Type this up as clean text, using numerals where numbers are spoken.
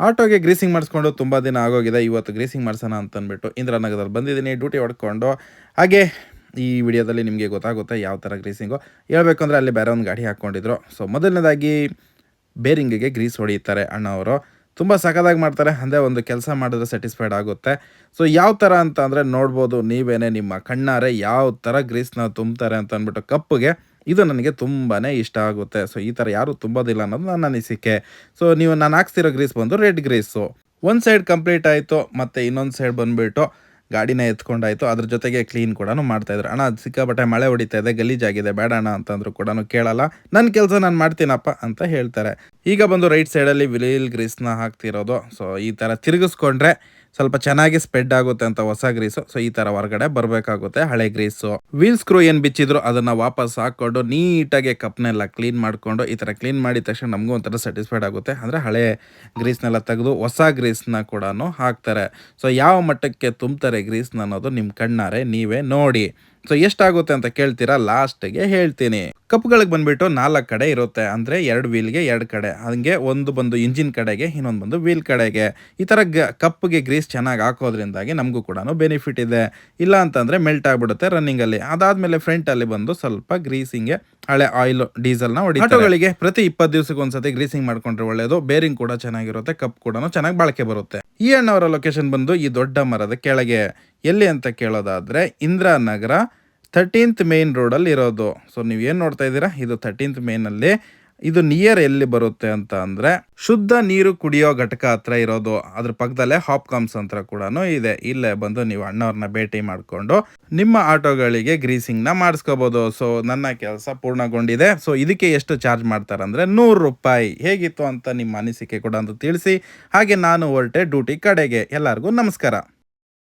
ಆಟೋಗೆ greasing ಮಾಡಿಸ್ಕೊಂಡು ತುಂಬ ದಿನ ಆಗೋಗಿದೆ. ಇವತ್ತು ಗ್ರೀಸಿಂಗ್ ಮಾಡಿಸೋಣ ಅಂತಂದ್ಬಿಟ್ಟು ಇಂದಿರಾನಗರದಲ್ಲಿ ಬಂದಿದ್ದೀನಿ ಡ್ಯೂಟಿ ಹೊಡ್ಕೊಂಡು. ಹಾಗೆ ಈ ವಿಡಿಯೋದಲ್ಲಿ ನಿಮಗೆ ಗೊತ್ತಾಗುತ್ತೆ ಯಾವ ಥರ ಗ್ರೀಸಿಂಗು. ಹೇಳ್ಬೇಕು ಅಂದರೆ ಅಲ್ಲಿ ಬೇರೆ ಒಂದು ಗಾಡಿ ಹಾಕ್ಕೊಂಡಿದ್ರು. ಸೊ ಮೊದಲನೇದಾಗಿ ಬೇರಿಂಗಿಗೆ ಗ್ರೀಸ್ ಹೊಡೀತಾರೆ ಅಣ್ಣವರು. ತುಂಬ ಸಖತ್ತಾಗಿ ಮಾಡ್ತಾರೆ. ಅಂದರೆ ಒಂದು ಕೆಲಸ ಮಾಡಿದ್ರೆ ಸ್ಯಾಟಿಸ್ಫೈಡ್ ಆಗುತ್ತೆ. ಸೊ ಯಾವ ಥರ ಅಂತ ಅಂದರೆ ನೋಡ್ಬೋದು ನೀವೇನೇ ನಿಮ್ಮ ಕಣ್ಣಾರೆ ಯಾವ ಥರ ಗ್ರೀಸ್ನ ತುಂಬ್ತಾರೆ ಅಂತ ಅಂದ್ಬಿಟ್ಟು ಕಪ್ಪಿಗೆ. ಇದು ನನಗೆ ತುಂಬಾ ಇಷ್ಟ ಆಗುತ್ತೆ. ಸೊ ಈ ಥರ ಯಾರೂ ತುಂಬೋದಿಲ್ಲ ಅನ್ನೋದು ನನ್ನ ಅನಿಸಿಕೆ. ಸೊ ನಾನು ಹಾಕ್ಸ್ತಿರೋ ಗ್ರೀಸ್ ಬಂದು ರೆಡ್ ಗ್ರೀಸು. ಒಂದು ಸೈಡ್ ಕಂಪ್ಲೀಟ್ ಆಯಿತು, ಮತ್ತು ಇನ್ನೊಂದು ಸೈಡ್ ಬಂದುಬಿಟ್ಟು ಗಾಡಿನ ಎತ್ಕೊಂಡಾಯಿತು. ಅದ್ರ ಜೊತೆಗೆ ಕ್ಲೀನ್ ಕೂಡ ಮಾಡ್ತಾಯಿದ್ರು. ಅಣ್ಣ ಅದು ಸಿಕ್ಕಾಪಟ್ಟೆ ಮಳೆ ಹೊಡಿತಾ ಇದೆ, ಗಲೀಜಾಗಿದೆ, ಬೇಡ ಅಣ್ಣ ಅಂತಂದ್ರು ಕೂಡ ಕೇಳಲ್ಲ. ನನ್ನ ಕೆಲಸ ನಾನು ಮಾಡ್ತೀನಪ್ಪ ಅಂತ ಹೇಳ್ತಾರೆ. ಈಗ ಬಂದು ರೈಟ್ ಸೈಡಲ್ಲಿ ವೀಲ್ ಗ್ರೀಸ್ನ ಹಾಕ್ತಿರೋದು. ಸೊ ಈ ಥರ ತಿರುಗಿಸ್ಕೊಂಡ್ರೆ ಸ್ವಲ್ಪ ಚೆನ್ನಾಗಿ ಸ್ಪ್ರೆಡ್ ಆಗುತ್ತೆ ಅಂತ ಹೊಸ ಗ್ರೀಸು. ಸೊ ಈ ಥರ ಹೊರಗಡೆ ಬರಬೇಕಾಗುತ್ತೆ ಹಳೆ ಗ್ರೀಸು. ವೀಲ್ ಸ್ಕ್ರೂ ಏನು ಬಿಚ್ಚಿದ್ರು ಅದನ್ನು ವಾಪಸ್ ಹಾಕ್ಕೊಂಡು ನೀಟಾಗಿ ಕಪ್ನೆಲ್ಲ ಕ್ಲೀನ್ ಮಾಡಿಕೊಂಡು ಈ ಥರ ಕ್ಲೀನ್ ಮಾಡಿದ ತಕ್ಷಣ ನಮಗೂ ಒಂಥರ ಸ್ಯಾಟಿಸ್ಫೈಡ್ ಆಗುತ್ತೆ. ಅಂದರೆ ಹಳೆ ಗ್ರೀಸ್ನೆಲ್ಲ ತೆಗೆದು ಹೊಸ ಗ್ರೀಸ್ನ ಕೂಡ ಹಾಕ್ತಾರೆ. ಸೊ ಯಾವ ಮಟ್ಟಕ್ಕೆ ತುಂಬ್ತಾರೆ ಗ್ರೀಸ್ನ ಅನ್ನೋದು ನಿಮ್ಮ ಕಣ್ಣಾರೆ ನೀವೇ ನೋಡಿ. ಸೊ ಎಷ್ಟಾಗುತ್ತೆ ಅಂತ ಕೇಳ್ತೀರಾ, ಲಾಸ್ಟಿಗೆ ಹೇಳ್ತೀನಿ. ಕಪ್ಗಳಿಗೆ ಬಂದುಬಿಟ್ಟು 4 ಕಡೆ ಇರುತ್ತೆ. ಅಂದರೆ 2 ವೀಲ್ಗೆ 2 ಕಡೆ, ಹಾಗೆ ಒಂದು ಬಂದು ಇಂಜಿನ್ ಕಡೆಗೆ, ಇನ್ನೊಂದು ಬಂದು ವೀಲ್ ಕಡೆಗೆ. ಈ ಥರ ಕಪ್ಪಿಗೆ ಗ್ರೀಸ್ ಚೆನ್ನಾಗಿ ಹಾಕೋದ್ರಿಂದಾಗಿ ನಮಗೂ ಕೂಡ ಬೆನಿಫಿಟ್ ಇದೆ. ಇಲ್ಲ ಅಂತಂದರೆ ಮೆಲ್ಟ್ ಆಗಿಬಿಡುತ್ತೆ ರನ್ನಿಂಗಲ್ಲಿ. ಅದಾದಮೇಲೆ ಫ್ರಂಟಲ್ಲಿ ಬಂದು ಸ್ವಲ್ಪ ಗ್ರೀಸಿಂಗ್ಗೆ ಹಳೆ ಆಯಿಲ್ ಡೀಸೆಲ್ನ ಹೊಡಿ. ಆಟೋಗಳಿಗೆ ಪ್ರತಿ 20 ದಿವಸಕ್ಕೆ ಒಂದ್ಸತಿ ಗ್ರೀಸಿಂಗ್ ಮಾಡ್ಕೊಂಡ್ರೆ ಒಳ್ಳೆಯದು. ಬೇರಿಂಗ್ ಕೂಡ ಚೆನ್ನಾಗಿರುತ್ತೆ, ಕಪ್ ಕೂಡ ಚೆನ್ನಾಗಿ ಬಾಳಿಕೆ ಬರುತ್ತೆ. ಈ ಅಣ್ಣವರ ಲೊಕೇಶನ್ ಬಂದು ಈ ದೊಡ್ಡ ಮರದ ಕೆಳಗೆ. ಎಲ್ಲಿ ಅಂತ ಕೇಳೋದಾದರೆ ಇಂದಿರಾನಗರ 13th ಮೇನ್ ರೋಡಲ್ಲಿ ಇರೋದು. ಸೊ ನೀವೇನು ನೋಡ್ತಾ ಇದ್ದೀರಾ, ಇದು 13th ಮೇನಲ್ಲಿ. ಇದು ನಿಯರ್ ಎಲ್ಲಿ ಬರುತ್ತೆ ಅಂತ ಅಂದರೆ ಶುದ್ಧ ನೀರು ಕುಡಿಯೋ ಘಟಕ ಹತ್ರ ಇರೋದು. ಅದ್ರ ಪಕ್ಕದಲ್ಲೇ ಹಾಪ್ಕಾಮ್ಸ್ ಅಂತ ಕೂಡ ಇದೆ. ಇಲ್ಲೇ ಬಂದು ನೀವು ಅಣ್ಣವ್ರನ್ನ ಭೇಟಿ ಮಾಡಿಕೊಂಡು ನಿಮ್ಮ ಆಟೋಗಳಿಗೆ ಗ್ರೀಸಿಂಗ್ನ ಮಾಡಿಸ್ಕೋಬೋದು. ಸೊ ನನ್ನ ಕೆಲಸ ಪೂರ್ಣಗೊಂಡಿದೆ. ಸೊ ಇದಕ್ಕೆ ಎಷ್ಟು ಚಾರ್ಜ್ ಮಾಡ್ತಾರೆ ಅಂದರೆ 100 ರೂಪಾಯಿ. ಹೇಗಿತ್ತು ಅಂತ ನಿಮ್ಮ ಅನಿಸಿಕೆ ಕೂಡ ಅಂತ ತಿಳಿಸಿ. ಹಾಗೆ ನಾನು ಹೊರಟೆ ಡ್ಯೂಟಿ ಕಡೆಗೆ. ಎಲ್ಲರಿಗೂ ನಮಸ್ಕಾರ.